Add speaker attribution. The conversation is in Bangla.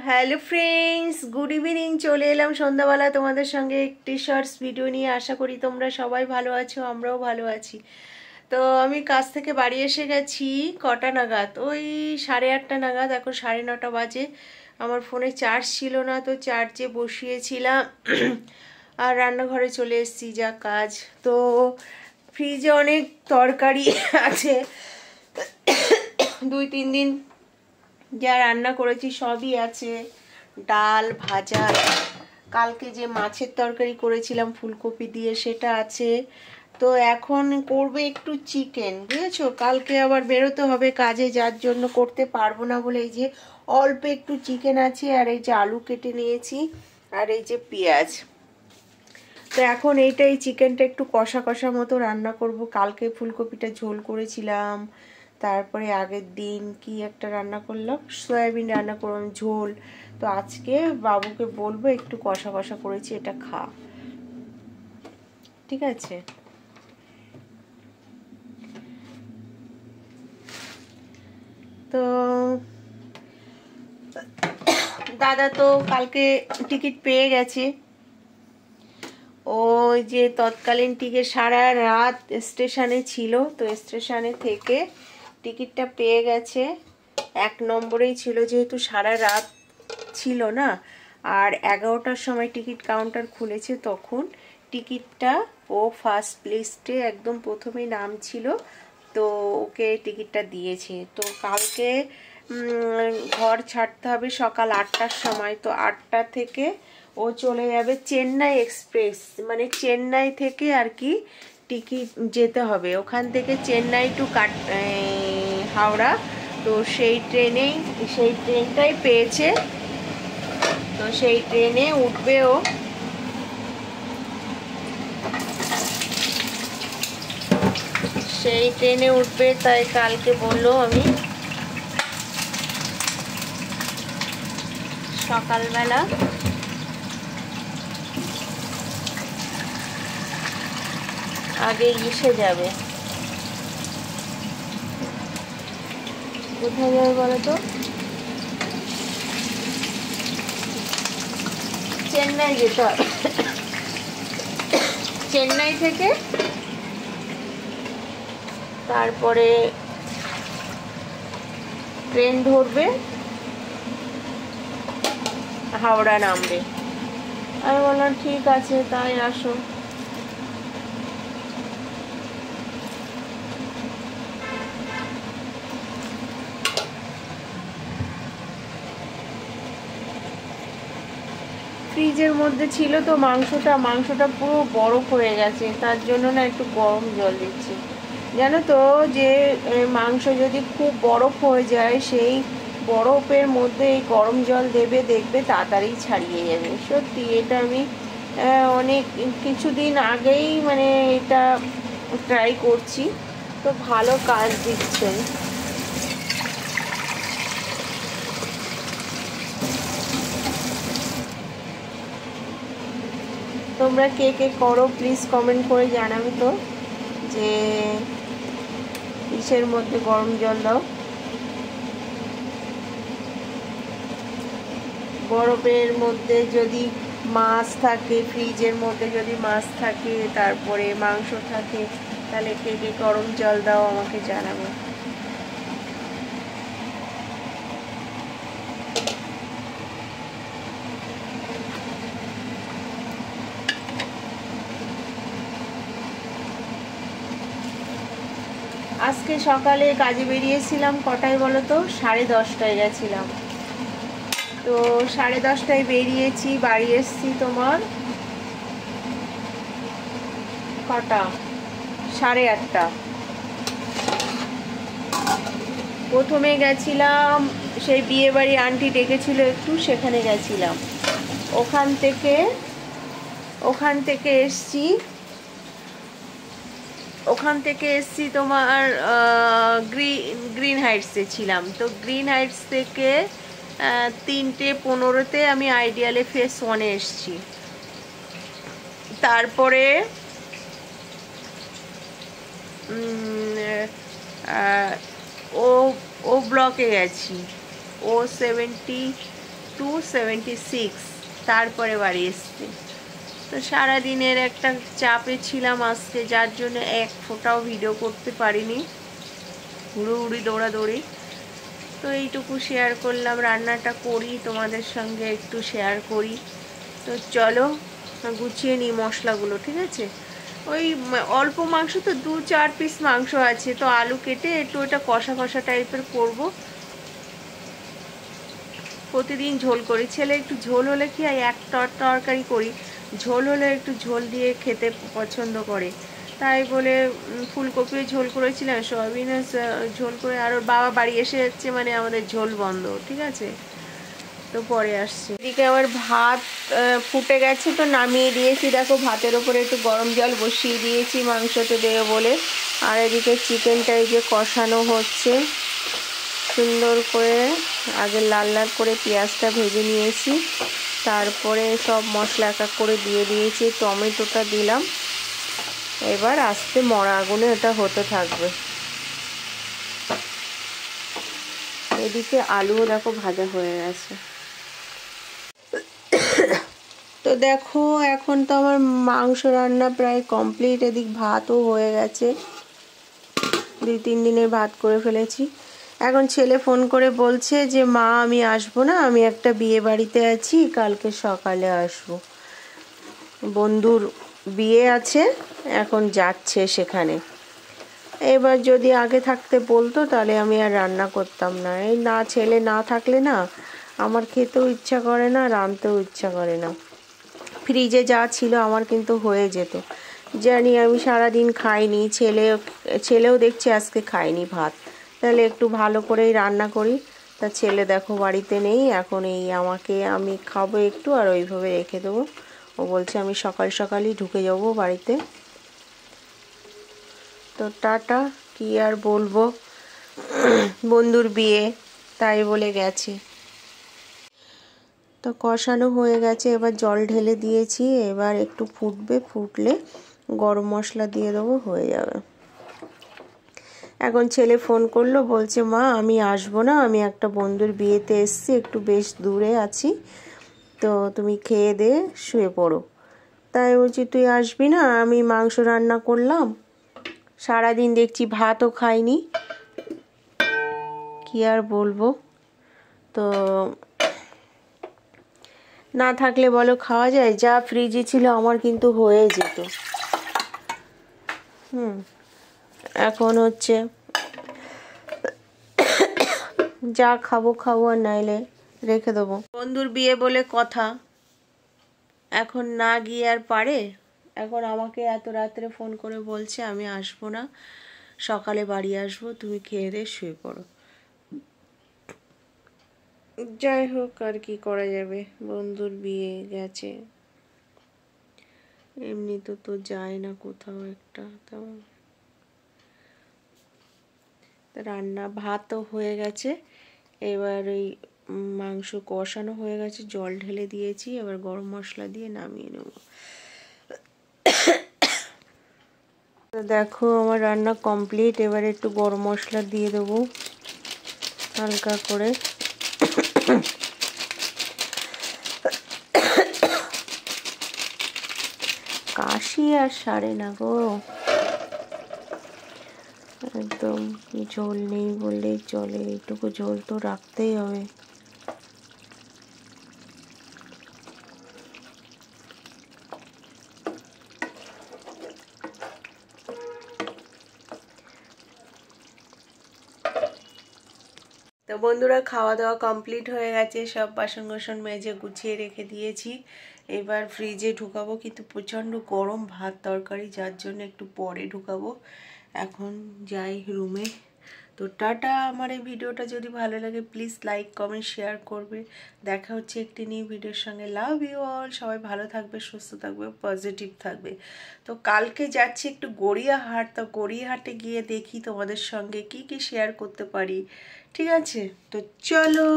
Speaker 1: Hello friends, good evening. চলে এলাম সন্ধ্যাবেলা তোমাদের সঙ্গে একটি শর্টস ভিডিও নিয়ে। আশা করি তোমরা সবাই ভালো আছো, আমরাও ভালো আছি। তো আমি কাজ থেকে বাড়ি এসে গেছি কটা নাগাদ, ওই 8:30 নাগাদ। এখন 9:30 বাজে। আমার ফোনে চার্জ ছিল না, তো চার্জে বসিয়েছিলাম আর রান্নাঘরে চলে এসেছি। যা কাজ। তো ফ্রিজে অনেক তরকারি আছে, 2-3 দিন যা রান্না করেছি সবই আছে। ডাল, ভাজা, কালকে যে মাছের তরকারি করেছিলাম ফুলকপি দিয়ে সেটা আছে। তো এখন করবে একটু চিকেন, বুঝেছো। কালকে আবার বেরোতে হবে কাজে, যার জন্য করতে পারবো না বলে এই যে অল্প একটু চিকেন আছে, আর এই যে আলু কেটে নিয়েছি, আর এই যে পেঁয়াজ। তো এখন এই চিকেনটা একটু কষা কষা মতো রান্না করব। কালকে ফুলকপিটা ঝোল করেছিলাম, তারপরে আগের দিন কি একটা রান্না করলাম, সয়াবিন রান্না করলাম ঝোল। তো আজকে বাবুকে বলবো একটু কষা কষা করেছি, এটা খা, ঠিক আছে। তো দাদা তো কালকে টিকিট পেয়ে গেছে। ওই যে তৎকালীন টিকিট সারা রাত স্টেশনে ছিল, তো স্টেশনে থেকে টিকিটটা পেয়ে গেছে। 1 নম্বরেই ছিল, যেহেতু সারা রাত ছিল না। আর 11টার সময় টিকিট কাউন্টার খুলেছে, তখন টিকিটটা ও ফার্স্ট লিস্টে একদম প্রথমেই নাম ছিল, তো ওকে টিকিটটা দিয়েছে। তো কালকে ঘর ছাড়তে হবে সকাল 8টার সময়। তো 8টা থেকে ও চলে যাবে চেন্নাই এক্সপ্রেস, মানে চেন্নাই থেকে আর কি টিকিট যেতে হবে, ওখান থেকে চেন্নাই টু হাওড়া। তো সেই ট্রেনটাই পেয়েছে, তো সেই ট্রেনে উঠবে ও। সেই ট্রেনে উঠবে, তাই কালকে বললো আমি সকালবেলা আগে এসে যাবে। কোথায় যাবে বলো তো? চেন্নাই যেতে হবে। চেন্নাই থেকে তারপরে ট্রেন ধরবে, হাওড়া নামবে। আমি বললাম ঠিক আছে, তাই আসো। ফ্রিজের মধ্যে ছিল তো মাংসটা পুরো বরফ হয়ে গেছে, তার জন্য না একটু গরম জল দিচ্ছি। জানো তো যে মাংস যদি খুব বরফ হয়ে যায়, সেই বরফের মধ্যে এই গরম জল দেবে, দেখবে তাড়াতাড়ি ছাড়িয়ে যাবে। সত্যি এটা আমি অনেক কিছুদিন আগেই মানে এটা ট্রাই করছি, তো ভালো কাজ দিচ্ছে। তোমরা কে কে করো প্লিজ কমেন্ট করে জানাবে তো, যে ইসের মধ্যে গরম জল দাও। বরফের মধ্যে যদি মাছ থাকে, ফ্রিজের মধ্যে যদি মাছ থাকে, তারপরে মাংস থাকে, তাহলে কে কে গরম জল দাও আমাকে জানাবো। আজকে সকালে কাজে বেরিয়েছিলাম কটায় বলো তো? 10:30টায় গেছিলাম। তো 10:30টায় বেরিয়েছি, বাড়ি এসছি তোমার কটা? 8:30। প্রথমে গেছিলাম সেই বিয়ে বাড়ি, আন্টি ডেকেছিল একটু, সেখানে গেছিলাম। ওখান থেকে এসছি তোমার গ্রিন হাইটসে ছিলাম। তো গ্রিন হাইটস থেকে 3:15-তে আমি আইডিয়ালে ফেস 1-এ এসছি। তারপরে ও ব্লকে গেছি, O70 276, তারপরে বাড়ি এসছি। তো সারাদিনের একটা চাপে ছিলাম আজকে, যার জন্য এক ফোঁটাও ভিডিও করতে পারিনি, হুড়োহুড়ি দৌড়াদৌড়ি। তো এইটুকু শেয়ার করলাম, রান্নাটা করি তোমাদের সঙ্গে একটু শেয়ার করি। তো চলো গুছিয়ে নিই মশলাগুলো, ঠিক আছে? ওই অল্প মাংস তো 2-4 পিস মাংস আছে, তো আলু কেটে একটু ওটা কষা কষা টাইপের করব। প্রতিদিন ঝোল করি, ছেলে একটু ঝোল হলে কি হয়, এক তরকারি করি, ঝোল হলে একটু ঝোল দিয়ে খেতে পছন্দ করে। তাই বলে ফুলকপিও ঝোল করেছিলাম, সয়াবিনের ঝোল করে। আর ওর বাবা বাড়ি এসে যাচ্ছে, মানে আমাদের ঝোল বন্ধ, ঠিক আছে? তো পরে আসছে। এদিকে আমার ভাত ফুটে গেছে, তো নামিয়ে দিয়েছি। দেখো ভাতের ওপরে একটু গরম জল বসিয়ে দিয়েছি মাংসতে দেবে বলে। আর এদিকে চিকেনটা এই যে কষানো হচ্ছে সুন্দর করে। আগে লাল লাল করে পেঁয়াজটা ভেজে নিয়েছি, তারপরে সব মশলা এক এক করে দিয়ে দিয়েছি, টমেটোটা দিলাম। এবার আস্তে মরা আগুনে এটা হতে থাকবে। এদিকে আলুও দেখো ভাজা হয়ে গেছে। তো দেখো এখন তো আমার মাংস রান্না প্রায় কমপ্লিট। এদিক ভাতও হয়ে গেছে, 2-3 দিনের ভাত করে ফেলেছি। এখন ছেলে ফোন করে বলছে যে মা আমি আসবো না, আমি একটা বিয়ে বাড়িতে আছি, কালকে সকালে আসবো। বন্ধুর বিয়ে আছে, এখন যাচ্ছে সেখানে। এবার যদি আগে থাকতে বলতো তাহলে আমি আর রান্না করতাম না। এই না, ছেলে না থাকলে না আমার খেতেও ইচ্ছা করে না, রাঁধতেও ইচ্ছা করে না। ফ্রিজে যা ছিল আমার কিন্তু হয়ে যেত। জানি আমি সারাদিন খাইনি, ছেলেও দেখছি আজকে খাইনি ভাত। তাহলে একটু ভালো করেই রান্না করি। তা ছেলে দেখো বাড়িতে নেই এখন, এই আমি খাবো একটু আর ওইভাবে রেখে দেবো। ও বলছে আমি সকাল সকালই ঢুকে যাবো বাড়িতে। তো টাটা, কি আর বলবো, বন্ধুর বিয়ে তাই বলে গেছে। তো কষানো হয়ে গেছে, এবার জল ঢেলে দিয়েছি। এবার একটু ফুটবে, ফুটলে গরম মশলা দিয়ে দেবো, হয়ে যাবে। এখন ছেলে ফোন করলো, বলছে মা আমি আসবো না, আমি একটা বন্ধুর বিয়েতে এসছি, একটু বেশ দূরে আছি, তো তুমি খেয়ে দে শুয়ে পড়ো। তাই বলছি তুই আসবি না, আমি মাংস রান্না করলাম, সারাদিন দেখছি ভাতও খাইনি, কি আর বলবো। তো না থাকলে বলো খাওয়া যায়? যা ফ্রিজে ছিল আমার কিন্তু হয়ে যেত। এখন হচ্ছে যা খাবো আর নাইলে রেখে দেবো। বন্ধুর বিয়ে বলে কথা, এখন না গিয়ে আর পারে? এখন আমাকে এত রাত্রে ফোন করে বলছে আমি আসবো না, সকালে বাড়ি আসবো, তুমি খেয়ে দিয়ে শুয়ে পড়ো। যাই হোক, আর কি করা যাবে, বন্ধুর বিয়ে গেছে, এমনি তো যায় না কোথাও একটা। তেমন রান্না ভাতও হয়ে গেছে, এবার ওই মাংস কষানো হয়ে গেছে, জল ঢেলে দিয়েছি, এবার গরম মশলা দিয়ে নামিয়ে নেব। দেখো আমার রান্না কমপ্লিট। এবার একটু গরম মশলা দিয়ে দেবো হালকা করে। কাশি আর সারে না গো, একদম ঝোল নেই বললেই চলে, এইটুকু ঝোল তো রাখতেই হবে। তো বন্ধুরা খাওয়া দাওয়া কমপ্লিট হয়ে গেছে, সব বাসন কোসন মেজে গুছিয়ে রেখে দিয়েছি। এবার ফ্রিজে ঢুকাবো, কিন্তু প্রচণ্ড গরম ভাত তরকারি, যার জন্য একটু পরে ঢুকাবো। এখন যাই রুমে। তো টাটা। আমার এই ভিডিওটা যদি ভালো লাগে প্লিজ লাইক কমেন্ট শেয়ার করবে। দেখা হচ্ছে একটি নিউ ভিডিওর সঙ্গে। Love you all. সবাই ভালো থাকবে, সুস্থ থাকবে, পজিটিভ থাকবে। তো কালকে যাচ্ছি একটু গড়িয়াহাট, তো গড়িয়াহাটে গিয়ে দেখি তোমাদের সঙ্গে কি কি শেয়ার করতে পারি, ঠিক আছে? তো চলো।